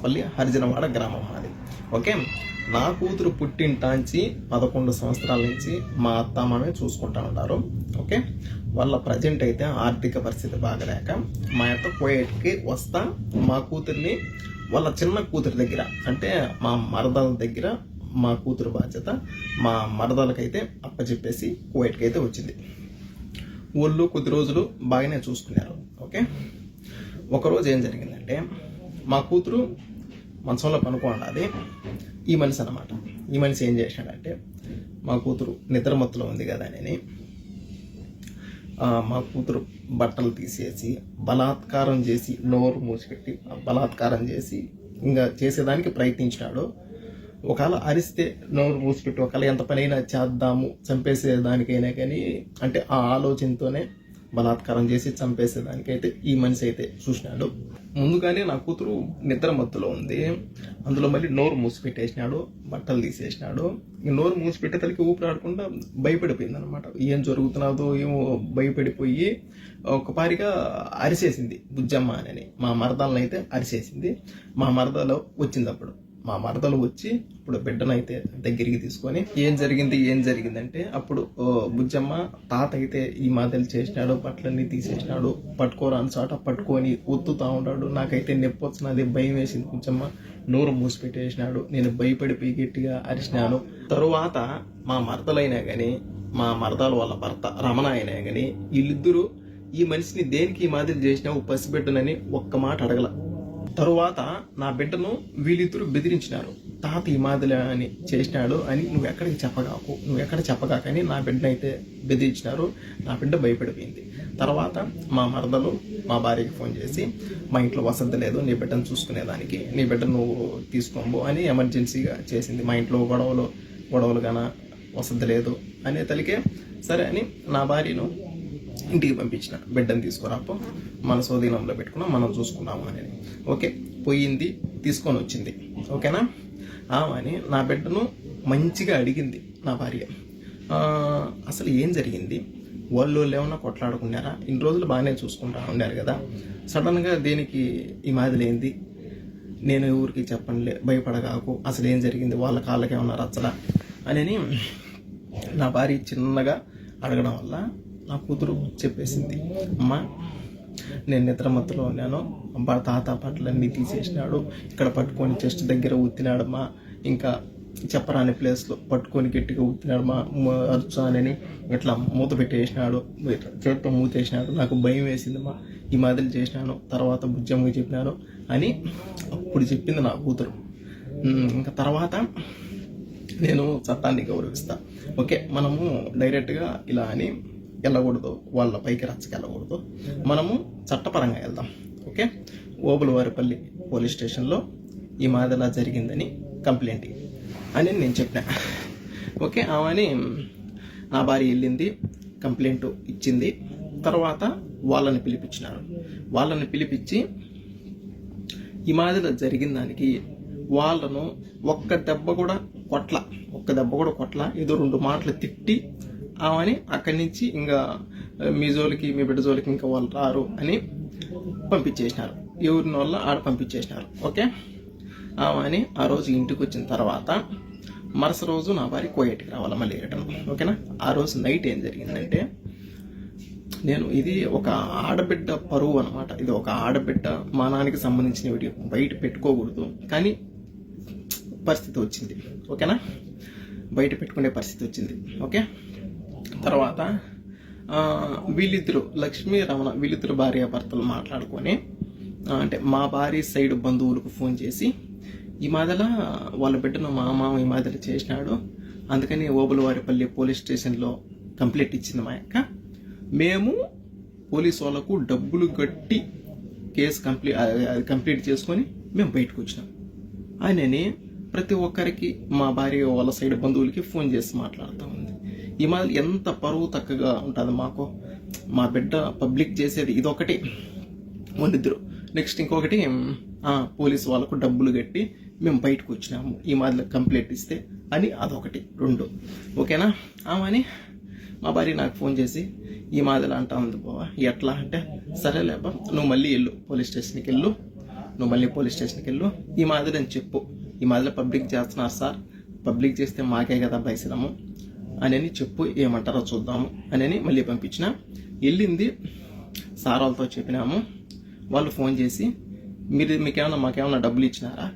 పల్లి హరిజనవాడ గ్రామం అది. ఓకే, నా కూతురు పుట్టింటాంచి 11 సంవత్సరాల నుంచి మా అత్తమ్మనే చూసుకుంటా ఉంటారు. ఓకే, వాళ్ళ ప్రజెంట్ అయితే ఆర్థిక పరిస్థితి బాగలేక మా యొక్క కోయేట్కి వస్తా మా కూతుర్ని వాళ్ళ చిన్న కూతురి దగ్గర, అంటే మా మరదల దగ్గర మా కూతురు బాధ్యత మా మరదలకైతే అప్పచెప్పేసి కోయేట్కి అయితే వచ్చింది. ఊళ్ళో కొద్ది రోజులు బాగానే చూసుకున్నారు. ఓకే, ఒకరోజు ఏం జరిగిందంటే మా కూతురు మంచంలో పనుకోండి, ఈ మనిషి అనమాట. ఈ మనిషి ఏం చేశాడంటే మా కూతురు నిద్రమత్తులో ఉంది కదా అని మా కూతురు బట్టలు తీసేసి బలాత్కారం చేసి నోరు మూసిపెట్టి బలాత్కారం చేసి ఇంకా చేసేదానికి ప్రయత్నించినాడు. ఒకవేళ అరిస్తే నోరు మూసిపెట్టి ఒకవేళ ఎంత పనైనా చేద్దాము చంపేసేదానికైనా కానీ అంటే ఆ ఆలోచనతోనే బలాత్కారం చేసి చంపేసేదానికైతే ఈ మనిషి అయితే చూసినాడు. ముందుగానే నా కూతురు నిద్ర మత్తులో ఉంది, అందులో మళ్ళీ నోరు మూసిపెట్టేసినాడు, బట్టలు తీసేసినాడు. నోరు మూసిపెట్టేతలకి ఊపిరాడకుండా భయపడిపోయింది అనమాట. ఏం జరుగుతున్నదో ఏమో భయపడిపోయి ఒకపారిగా అరిసేసింది బుజ్జమ్మ అని. మా మరదలను అయితే అరిసేసింది. మా మరదలో వచ్చింది. అప్పుడు మా మరదలు వచ్చి ఇప్పుడు బిడ్డనైతే దగ్గరికి తీసుకొని ఏం జరిగిందంటే అప్పుడు బుజ్జమ్మ తాత అయితే ఈ మాదిరి చేసినాడు, బట్టలన్నీ తీసేసినాడు, పట్టుకోరాని చోట పట్టుకొని ఒత్తుతా ఉన్నాడు. నాకైతే నొప్పి వచ్చినది, భయం వేసింది. బుజ్జమ్మ నోరు మూసిపెట్టేసినాడు. నేను భయపడిపోయి గట్టిగా అరిచినాను. తరువాత మా మరదలైనా కానీ మా మరదలు వాళ్ళ భర్త రమణ అయినా కానీ వీళ్ళిద్దరూ ఈ మనిషిని దేనికి ఈ మాదిరి చేసినావు పసిబిడ్డనని ఒక్క మాట అడగల. తరువాత నా బిడ్డను వీళ్ళిద్దరూ బెదిరించినారు. తాత ఈ మాదిరి అని చేసినాడు అని నువ్వు ఎక్కడ చెప్పగాకని నా బిడ్డనైతే బెదిరించినారు. నా బిడ్డ భయపడిపోయింది. తర్వాత మా మరదలు మా భార్యకి ఫోన్ చేసి మా ఇంట్లో వసతి లేదు, నీ బిడ్డను చూసుకునేదానికి, నీ బిడ్డ నువ్వు తీసుకోబో అని ఎమర్జెన్సీగా చేసింది. మా ఇంట్లో గొడవలు గాన వసతి లేదు అనే తలికే సరే అని నా భార్యను ఇంటికి పంపించిన. బిడ్డను తీసుకురాపో, మన స్వాధీనంలో పెట్టుకున్నాం, మనం చూసుకున్నాము అని. ఓకే, పోయింది, తీసుకొని వచ్చింది. ఓకేనా, అని నా బిడ్డను మంచిగా అడిగింది నా భార్య. అసలు ఏం జరిగింది, వాళ్ళు ఏమన్నా కొట్లాడుకున్నారా, ఇన్ని రోజులు బాగానే చూసుకుంటా ఉన్నారు కదా, సడన్గా దేనికి ఈ మాదిరి ఏంది, నేను ఊరికి చెప్పండి, భయపడగాకు, అసలు ఏం జరిగింది, వాళ్ళ కాళ్ళకి ఏమన్నా రచ్చలా అని నా భార్య చిన్నగా అడగడం వల్ల నా కూతురు చెప్పేసింది. అమ్మ, నేను నిద్రమత్తులో ఉన్నాను, తాత బట్టలన్నీ తీసేసినాడు, ఇక్కడ పట్టుకొని చెస్ట్ దగ్గర ఊతినాడమ్మా, ఇంకా చెప్పరాని ప్లేస్లో పట్టుకొని గట్టిగా ఊతినాడమ్మా, అరుచానని ఇట్లా మూత పెట్టేసినాడు, చేత్తో మూతేసినాడు, నాకు భయం వేసిందమ్మా, ఈ మాదిరి చేసినాను, తర్వాత బుజ్జమ్మకి చెప్పినాను అని అప్పుడు చెప్పింది నా కూతురు. ఇంకా తర్వాత నేను చట్టాన్ని గౌరవిస్తా. ఓకే, మనము డైరెక్ట్గా ఇలా అని వెళ్ళకూడదు, వాళ్ళ పైకి రచ్చకి వెళ్ళకూడదు, మనము చట్టపరంగా వెళ్దాం. ఓకే, ఓబులవారిపల్లి పోలీస్ స్టేషన్లో ఈ మాదిలా జరిగిందని కంప్లైంట్ అని నేను చెప్పిన. ఓకే, ఆమెని నా భార్య వెళ్ళింది, కంప్లైంట్ ఇచ్చింది. తర్వాత వాళ్ళని పిలిపించినారు. వాళ్ళని పిలిపించి ఈ మాదిలా జరిగిన దానికి వాళ్ళను ఒక్క దెబ్బ కూడా కొట్ల, ఏదో 2 మాటలు తిట్టి ఆమెని అక్కడి నుంచి ఇంకా మీ జోలికి, మీ బిడ్డ జోలికి ఇంకా వాళ్ళు రారు అని పంపించేసినారు. ఎవరిని వల్ల ఆడ పంపించేసినారు. ఓకే, ఆమెని ఆ రోజు ఇంటికి వచ్చిన తర్వాత మరుస రోజు నా భార్య కోయేటికి రావాలి మళ్ళీ రిటర్న్. ఓకేనా, ఆ రోజు నైట్ ఏం జరిగిందంటే ఇది ఒక ఆడబిడ్డ పరువు అనమాట. ఇది ఒక ఆడబిడ్డ మానానికి సంబంధించిన వీడియో, బయట పెట్టుకోకూడదు కానీ పరిస్థితి వచ్చింది. ఓకేనా, బయట పెట్టుకునే పరిస్థితి వచ్చింది. ఓకే, తర్వాత వీళ్ళిద్దరు లక్ష్మీ రమణ వీళ్ళిద్దరు భార్యాభర్తలు మాట్లాడుకొని అంటే మా భార్య సైడ్ బంధువులకు ఫోన్ చేసి ఈ మాదిల వాళ్ళ బిడ్డను మా మామ ఈ మాదిరి చేసినాడు, అందుకని ఓబులవారిపల్లి పోలీస్ స్టేషన్లో కంప్లైంట్ ఇచ్చింది మా యొక్క, మేము పోలీసు వాళ్ళకు డబ్బులు కట్టి కేసు కంప్లీట్ చేసుకొని మేము బయటకు వచ్చినాం అని ప్రతి ఒక్కరికి మా భార్య వాళ్ళ సైడ్ బంధువులకి ఫోన్ చేసి మాట్లాడుతూ ఉంది. ఈ మాదిరి ఎంత పరువు తక్కువగా ఉంటుంది మాకు, మా బిడ్డ పబ్లిక్ చేసేది ఇదొకటి వండిద్దరు. నెక్స్ట్ ఇంకొకటి పోలీసు వాళ్ళకు డబ్బులు కట్టి మేము బయటకు వచ్చినాము ఈ మాదిరి కంప్లైంట్ ఇస్తే అని, అదొకటి 2. ఓకేనా, అని మా భార్య నాకు ఫోన్ చేసి ఈ మాదిరి అంటా ఉంది బావా, ఎట్లా అంటే సరేలేబ్బా, నువ్వు మళ్ళీ వెళ్ళు పోలీస్ స్టేషన్కి వెళ్ళు, నువ్వు మళ్ళీ పోలీస్ స్టేషన్కి వెళ్ళు, ఈ మాదిరి అని చెప్పు, ఈ మాదిరి పబ్లిక్ చేస్తున్నారు సార్, పబ్లిక్ చేస్తే మాకే కదా భయసిదము అని చెప్పు, ఏమంటారో చూద్దాము అని మళ్ళీ పంపించిన. వెళ్ళింది, సార్ వాళ్ళతో చెప్పినాము. వాళ్ళు ఫోన్ చేసి మాకేమన్నా డబ్బులు ఇచ్చినారా,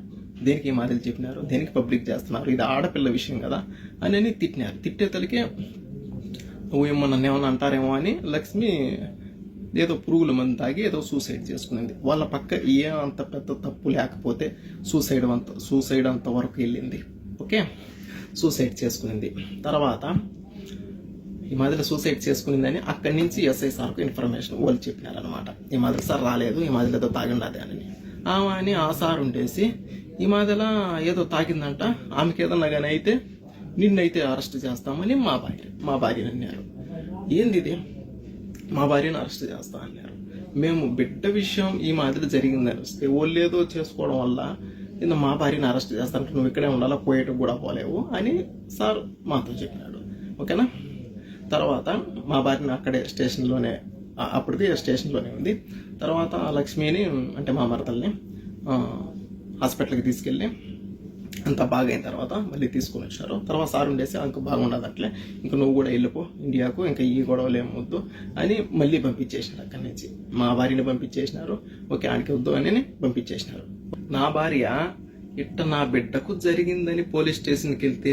దేనికి ఈ మాదిరి చెప్పినారు, దేనికి పబ్లిక్ చేస్తున్నారు, ఇది ఆడపిల్ల విషయం కదా అని తిట్టినారు. తిట్టేతలకే ఏమో నన్ను ఏమన్నా అంటారేమో అని లక్ష్మి ఏదో పురుగుల మందు తాగి ఏదో సూసైడ్ చేసుకునింది. వాళ్ళ పక్క అంత పెద్ద తప్పు లేకపోతే సూసైడ్ అంత వరకు వెళ్ళింది. ఓకే, సూసైడ్ చేసుకునింది. తర్వాత ఈ మాదిరి సూసైడ్ చేసుకునిందని అక్కడి నుంచి ఎస్ఐ సార్కు ఇన్ఫర్మేషన్ వాళ్ళు చెప్పినారనమాట. ఈ మాదిరి సార్ రాలేదు, ఈ మాదిరి ఏదో తాగిండది అని ఆ సార్ ఉండేసి ఈ మాదిరిలా ఏదో తాగిందంట, ఆమెకి ఏదన్నా కానీ అయితే నిన్నైతే అరెస్ట్ చేస్తామని మా భార్యని అన్నారు. ఏంది ఇది, మా భార్యను అరెస్ట్ చేస్తా అన్నారు. మేము బిడ్డ విషయం ఈ మాదిరి జరిగిందని వస్తే వాళ్ళు ఏదో చేసుకోవడం వల్ల మా భార్యను అరెస్ట్ చేస్తానంటే నువ్వు ఇక్కడే ఉండాలా, పోయేటకు కూడా పోలేవు అని సార్ మాతో చెప్పినాడు. ఓకేనా. తర్వాత మా భార్యను అక్కడే స్టేషన్లోనే, అప్పటిది స్టేషన్లోనే ఉంది. తర్వాత లక్ష్మిని అంటే మా మరదల్ని హాస్పిటల్కి తీసుకెళ్ళి అంతా బాగా అయిన తర్వాత మళ్ళీ తీసుకొని వచ్చారు. తర్వాత సార్ ఉండేసి అంక బాగుండదు అట్లే, ఇంకా నువ్వు కూడా వెళ్ళిపో ఇండియాకు, ఇంకా ఈ గొడవలు ఏమొద్దు అని మళ్ళీ పంపించేసినారు. అక్కడి నుంచి మా భార్యని పంపించేసినారు. ఓకే, ఆడికి వద్దు అని పంపించేసినారు. నా భార్య నా బిడ్డకు జరిగిందని పోలీస్ స్టేషన్కి వెళ్తే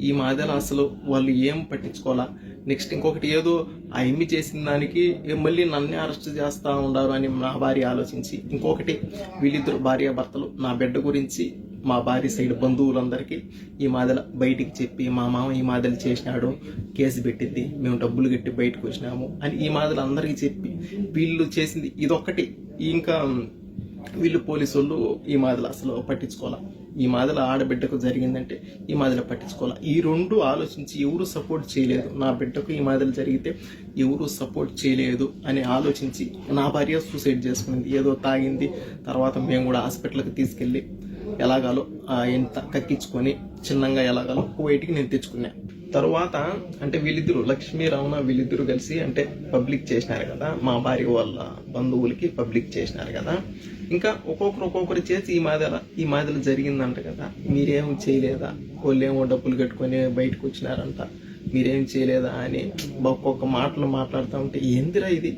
ఈ మాదిరి అసలు వాళ్ళు ఏం పట్టించుకోవాలా. నెక్స్ట్ ఇంకొకటి ఏదో ఆ ఎమ్మి చేసిన దానికి మళ్ళీ నన్నే అరెస్ట్ చేస్తా ఉండారు అని నా భార్య ఆలోచించి, ఇంకొకటి వీళ్ళిద్దరు భార్యాభర్తలు నా బిడ్డ గురించి మా భార్య సైడ్ బంధువులందరికీ ఈ మాదిరి బయటికి చెప్పి మా మామ ఈ మాదిరి చేసినాడు, కేసు పెట్టింది, మేము డబ్బులు కట్టి బయటకు వచ్చినాము అని ఈ మాదిరి అందరికీ చెప్పి వీళ్ళు చేసింది ఇదొక్కటి. ఇంకా వీళ్ళు పోలీసు వాళ్ళు ఈ మాదిరి అసలు పట్టించుకోవాలా. ఈ మాదిరి ఆడబిడ్డకు జరిగిందంటే ఈ మాదిరి పట్టించుకోవాలా. ఈ రెండు ఆలోచించి ఎవరు సపోర్ట్ చేయలేదు. నా బిడ్డకు ఈ మాదిరి జరిగితే ఎవరు సపోర్ట్ చేయలేదు అని ఆలోచించి నా భార్య సూసైడ్ చేసుకునింది. ఏదో తాగింది. తర్వాత మేము కూడా హాస్పిటల్కి తీసుకెళ్ళి ఎలాగాలో ఎంత కక్కించుకొని చిన్నగా ఎలాగాలో బయటికి నేను తెచ్చుకున్నా. తర్వాత అంటే వీళ్ళిద్దరు లక్ష్మీ రమణ వీళ్ళిద్దరు కలిసి అంటే పబ్లిక్ చేసినారు కదా, మా భార్య వాళ్ళ బంధువులకి పబ్లిక్ చేసినారు కదా. ఇంకా ఒక్కొక్కరు చేసి ఈ మాదిరి జరిగిందంట కదా, మీరేం చేయలేదా, వాళ్ళేమో డబ్బులు కట్టుకొని బయటకు వచ్చినారంట, మీరేం చేయలేదా అని ఒక్కొక్క మాటలు మాట్లాడుతూ ఉంటే ఏందిరా ఇది,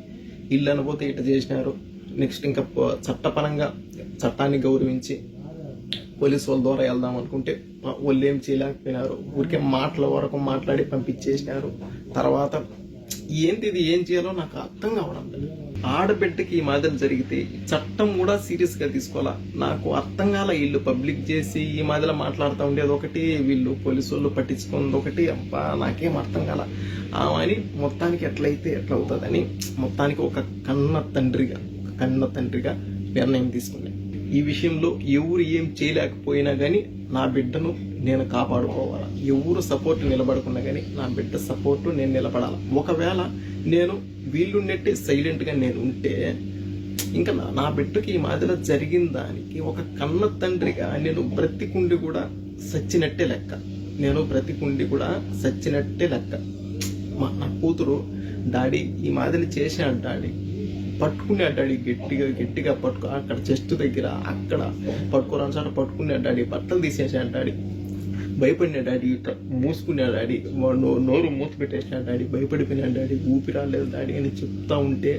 ఇల్లు అనబోతే ఇట్లా చేసినారు. నెక్స్ట్ ఇంకా చట్టపరంగా చట్టాన్ని గౌరవించి పోలీసు వాళ్ళ ద్వారా వెళ్దాం అనుకుంటే వాళ్ళు ఏం చేయలేకపోయినారు. ఊరికే మాటల వరకు మాట్లాడి పంపించేసినారు. తర్వాత ఏంటిది ఏం చేయాలో నాకు అర్థం కావడం లేదు. ఆడబిడ్డకి ఈ మాదిరి జరిగితే చట్టం కూడా సీరియస్ గా తీసుకోవాలా. నాకు అర్థం కాల. వీళ్ళు పబ్లిక్ చేసి ఈ మాదిరి మాట్లాడుతూ ఉండేది ఒకటి, వీళ్ళు పోలీసు వాళ్ళు పట్టించుకున్నది ఒకటి. అబ్బా నాకేం అర్థం కాల. అని మొత్తానికి ఎట్లయితే ఎట్లా అవుతుందని మొత్తానికి ఒక కన్న తండ్రిగా నిర్ణయం తీసుకున్నాను. ఈ విషయంలో ఎవరు ఏం చేయలేకపోయినా కానీ నా బిడ్డను నేను కాపాడుకోవాలా. ఎవరు సపోర్ట్ నిలబడకున్నా కానీ నా బిడ్డ సపోర్ట్ నేను నిలబడాలా. ఒకవేళ నేను వీళ్ళు నెట్టి సైలెంట్ గా నేను ఉంటే ఇంకా నా బిడ్డకి ఈ మాదిరి జరిగిన దానికి ఒక కన్న తండ్రిగా నేను బ్రతికుండి కూడా సచ్చినట్టే లెక్క. నా కూతురు డాడీ ఈ మాదిరి చేశాడు, డాడీ పట్టుకున్నాడు, డాడీ గట్టిగా పట్టుకో, అక్కడ చెస్ట్ దగ్గర అక్కడ పట్టుకోరాని చోట పట్టుకున్నాడు డాడీ, బట్టలు తీసేసాడు డాడీ, భయపడినా డాడీ, మూసుకున్నాడు డాడీ, నోరు మూత పెట్టేసినాడు డాడీ, భయపడిపోయినాడు డాడీ, ఊపిరాలేదు డాడీ అని చెప్తా ఉంటే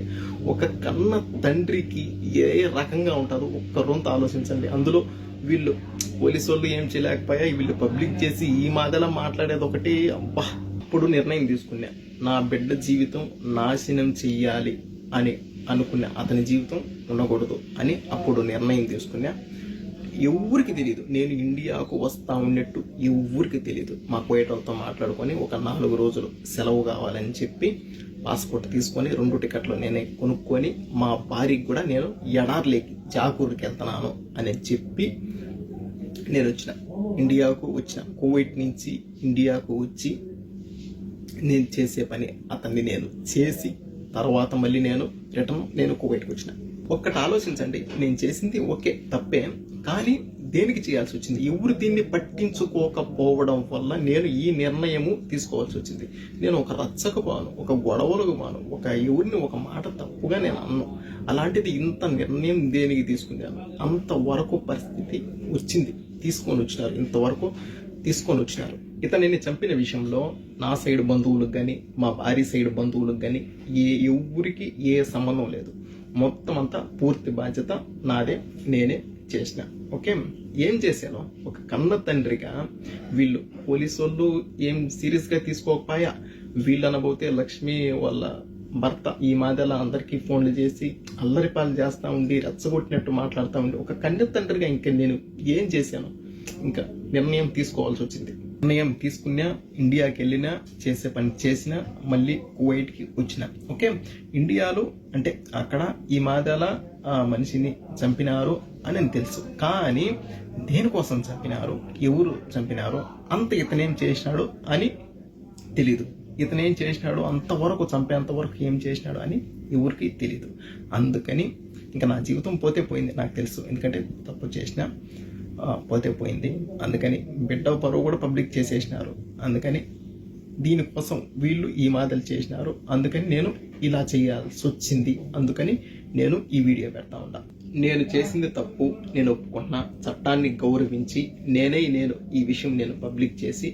ఒక కన్న తండ్రికి ఏ రకంగా ఉంటుందో ఒక్క రొంత ఆలోచించండి. అందులో వీళ్ళు పోలీసు వాళ్ళు ఏం చేయలేకపోయా, వీళ్ళు పబ్లిక్ చేసి ఈ మాదిరిలా మాట్లాడేది ఒకటి. అబ్బా, అప్పుడు నిర్ణయం తీసుకున్నా, నా బిడ్డ జీవితం నాశనం చెయ్యాలి అని అనుకున్నా, అతని జీవితం ఉండకూడదు అని అప్పుడు నిర్ణయం తీసుకున్నా. ఎవరికి తెలియదు నేను ఇండియాకు వస్తా ఉన్నట్టు, ఎవరికి తెలియదు. మా కోయటలతో మాట్లాడుకొని ఒక 4 రోజులు సెలవు కావాలని చెప్పి పాస్పోర్ట్ తీసుకొని 2 టికెట్లు నేనే కొనుక్కొని మా భార్యకి కూడా నేను ఎడార్లేకి జాకూర్కి వెళ్తున్నాను అని చెప్పి నేను ఇండియాకు వచ్చిన. కువైట్ నుంచి ఇండియాకు వచ్చి నేను చేసే పని అతన్ని నేను చేసి తర్వాత మళ్ళీ నేను కువైట్కి వచ్చిన. ఒక్కటి ఆలోచించండి, నేను చేసింది ఓకే తప్పే, కానీ దేనికి చేయాల్సి వచ్చింది? ఎవరు దీన్ని పట్టించుకోకపోవడం వల్ల నేను ఈ నిర్ణయము తీసుకోవాల్సి వచ్చింది. నేను ఒక రచ్చకు పోను, ఒక గొడవలకు పోను, ఒక ఎవరిని ఒక మాట తప్పుగా నేను అన్ను. అలాంటిది ఇంత నిర్ణయం దేనికి తీసుకున్నాను? అంతవరకు పరిస్థితి వచ్చింది, తీసుకొని వచ్చినారు, ఇంతవరకు తీసుకొని వచ్చినారు. ఇతనిని చంపిన విషయంలో నా సైడ్ బంధువులకు కానీ మా భార్య సైడ్ బంధువులకు కానీ ఎవరికి ఏ సంబంధం లేదు. మొత్తం అంతా పూర్తి బాధ్యత నాదే, నేనే చేసిన. ఓకే, ఏం చేశాను? ఒక కన్న తండ్రిగా వీళ్ళు పోలీసు వాళ్ళు ఏం సీరియస్గా తీసుకోకపోయా. వీళ్ళు అనబోతే లక్ష్మి వాళ్ళ భర్త ఈ మాదిలా అందరికీ ఫోన్లు చేసి అల్లరిపాలు చేస్తూ ఉండి రెచ్చగొట్టినట్టు మాట్లాడుతూ ఉండి ఒక కన్న తండ్రిగా ఇంకా నేను ఏం చేశాను? ఇంకా నిర్ణయం తీసుకోవాల్సి వచ్చింది. నిర్ణయం తీసుకున్నా, ఇండియాకి వెళ్ళినా, చేసే పని చేసినా, మళ్ళీ కువైట్కి వచ్చిన. ఓకే, ఇండియాలో అంటే అక్కడ ఈ మాదిల మనిషిని చంపినారు అని తెలుసు, కానీ దేనికోసం చంపినారు, ఎవరు చంపినారు, అంత ఇతనేం చేసినాడు అని తెలీదు. ఇతనేం చేసినాడు, అంతవరకు చంపేంతవరకు ఏం చేసినాడు అని ఎవరికి తెలీదు. అందుకని ఇంకా నా జీవితం పోతే పోయింది నాకు తెలుసు, ఎందుకంటే తప్పు చేసిన పోతే పోయింది. అందుకని బిడ్డ పరువు కూడా పబ్లిక్ చేసేసినారు. అందుకని దీనికోసం వీళ్ళు ఈ మాటలు చేసినారు. అందుకని నేను ఇలా చేయాల్సి వచ్చింది. అందుకని నేను ఈ వీడియో పెడతా ఉంటా. నేను చేసింది తప్పు, నేను ఒప్పుకుంటున్నా. చట్టాన్ని గౌరవించి నేను ఈ విషయం నేను పబ్లిక్ చేసి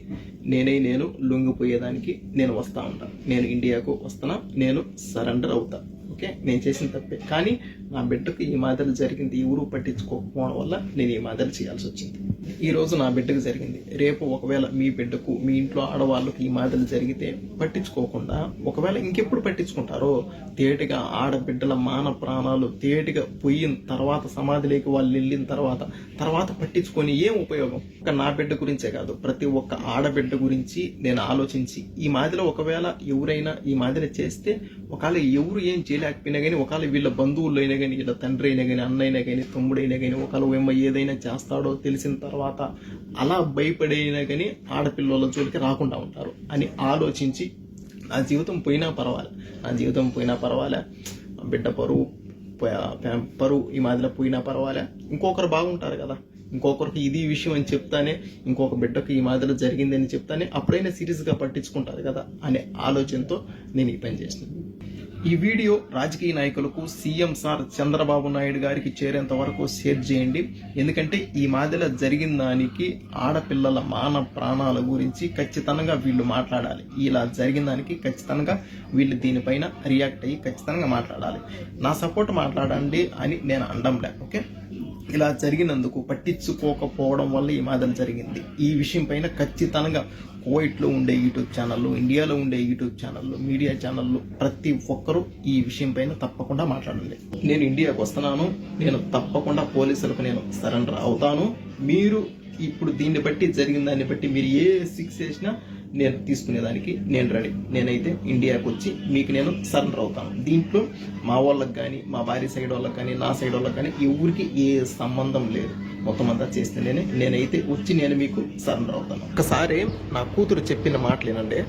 నేను లొంగిపోయేదానికి నేను వస్తా ఉంటా. నేను ఇండియాకు వస్తున్నా, నేను సరెండర్ అవుతా. ఓకే, నేను చేసిన తప్పే, కానీ నా బిడ్డకు ఈ మాదిరి జరిగింది, ఎవరు పట్టించుకోకపోవడం వల్ల నేను ఈ మాదిరి చేయాల్సి వచ్చింది. ఈ రోజు నా బిడ్డకు జరిగింది, రేపు ఒకవేళ మీ బిడ్డకు, మీ ఇంట్లో ఆడవాళ్ళకు ఈ మాదిరి జరిగితే పట్టించుకోకుండా ఒకవేళ ఇంకెప్పుడు పట్టించుకుంటారో, తేటిగా ఆడబిడ్డల మాన ప్రాణాలు తేటిగా పోయిన తర్వాత, సమాధిలోకి వాళ్ళు వెళ్ళిన తర్వాత పట్టించుకొని ఏం ఉపయోగం? ఒక నా బిడ్డ గురించే కాదు, ప్రతి ఒక్క ఆడబిడ్డ గురించి నేను ఆలోచించి ఈ మాదిరిలో ఒకవేళ ఎవరైనా ఈ మాదిరి చేస్తే, ఒకవేళ ఎవరు ఏం చేయలేకపోయినా కానీ, ఒకవేళ వీళ్ళ బంధువులు అయినా కానీ, వీళ్ళ తండ్రి అయినా కానీ, అన్న అయినా కానీ, తమ్ముడైనా కానీ, ఒకవేళ ఏమో ఏదైనా చేస్తాడో తెలిసిన తర్వాత అలా భయపడైనా కానీ ఆడపిల్లల జోలికి రాకుండా ఉంటారు అని ఆలోచించి నా జీవితం పోయినా పర్వాలే, బిడ్డ పరువు ఈ మాదిరిలో పోయినా పర్వాలే, ఇంకొకరు బాగుంటారు కదా, ఇంకొకరికి ఇది విషయం అని చెప్తానే, ఇంకొక బిడ్డకు ఈ మాదిరిలో జరిగింది అని చెప్తానే అప్పుడైనా సీరియస్గా పట్టించుకుంటారు కదా అనే ఆలోచనతో నేను ఈ పని చేసిన. ఈ వీడియో రాజకీయ నాయకులకు, సీఎం సార్ చంద్రబాబు నాయుడు గారికి చేరేంత వరకు షేర్ చేయండి. ఎందుకంటే ఈ మాదిరిలో జరిగిన దానికి ఆడపిల్లల మాన ప్రాణాల గురించి ఖచ్చితంగా వీళ్ళు మాట్లాడాలి. ఇలా జరిగిన దానికి ఖచ్చితంగా వీళ్ళు దీనిపైన రియాక్ట్ అయ్యి ఖచ్చితంగా మాట్లాడాలి. నా సపోర్ట్ మాట్లాడండి అని నేను అనడంలే. ఓకే, ఇలా జరిగినందుకు పట్టించుకోకపోవడం వల్ల ఈ మాదిరి జరిగింది. ఈ విషయం పైన ఖచ్చితంగా కువైట్లో ఉండే యూట్యూబ్ ఛానళ్ళు, ఇండియాలో ఉండే యూట్యూబ్ ఛానళ్ళు, మీడియా ఛానళ్ళు ప్రతి ఒక్కరూ ఈ విషయం పైన తప్పకుండా మాట్లాడండి. నేను ఇండియాకు వస్తున్నాను, నేను తప్పకుండా పోలీసులకు నేను సరెండర్ అవుతాను. మీరు ఇప్పుడు దీన్ని బట్టి, జరిగిన దాన్ని బట్టి మీరు ఏ శిక్ష చేసినా నేను తీసుకునేదానికి నేను రెడీ. నేనైతే ఇండియాకు వచ్చి మీకు నేను సరెండర్ అవుతాను. దీంట్లో మా వాళ్ళకి కానీ, మా భార్య సైడ్ వాళ్ళకి కానీ, నా సైడ్ వాళ్ళకి కానీ ఎవరికి ఏ సంబంధం లేదు. మొత్తం అంతా చేస్తే నేనైతే వచ్చి నేను మీకు సరెండర్ అవుతాను. ఒకసారి నా కూతురు చెప్పిన మాటలేనండి.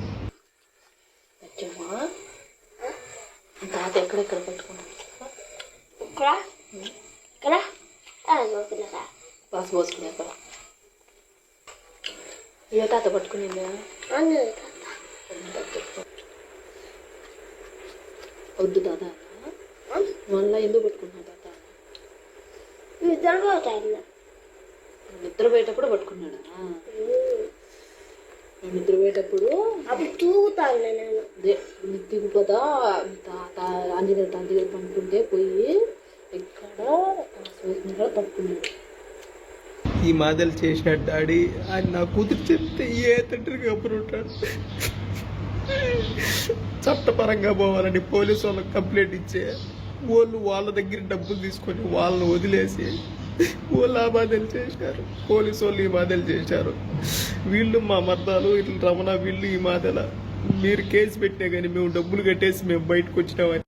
ఎక్కడెక్కడ పట్టుకున్నాను బాస్ పోసుకున్నాక ఏ తాత పట్టుకునిందా? వద్దు తాత, మళ్ళా ఎందుకు పట్టుకున్నావు తాత? నిద్రపోయేటప్పుడు పట్టుకున్నాడా? నిద్రపోయేటప్పుడు దిగుపోతా తాత ఆంజనేయ తాత దగ్గర పనుకుంటే పోయి ఇక్కడ పట్టుకున్నాడు. ఈ మాదలు చేసిన డాడీ అని నా కూతురు చెప్తే ఏ తండ్రికి అప్పుడు ఉంటాడు? చట్టపరంగా పోవాలని పోలీసు వాళ్ళకి కంప్లైంట్ ఇచ్చే వాళ్ళు వాళ్ళ దగ్గర డబ్బులు తీసుకొని వాళ్ళని వదిలేసి వాళ్ళు ఆ బాధలు చేశారు. పోలీసు వాళ్ళు ఈ బాధలు చేశారు. వీళ్ళు మా మర్దాలు ఇట్లా రమణ, వీళ్ళు ఈ మాదల మీరు కేసు పెట్టినా కానీ మేము డబ్బులు కట్టేసి మేము బయటకు వచ్చినామని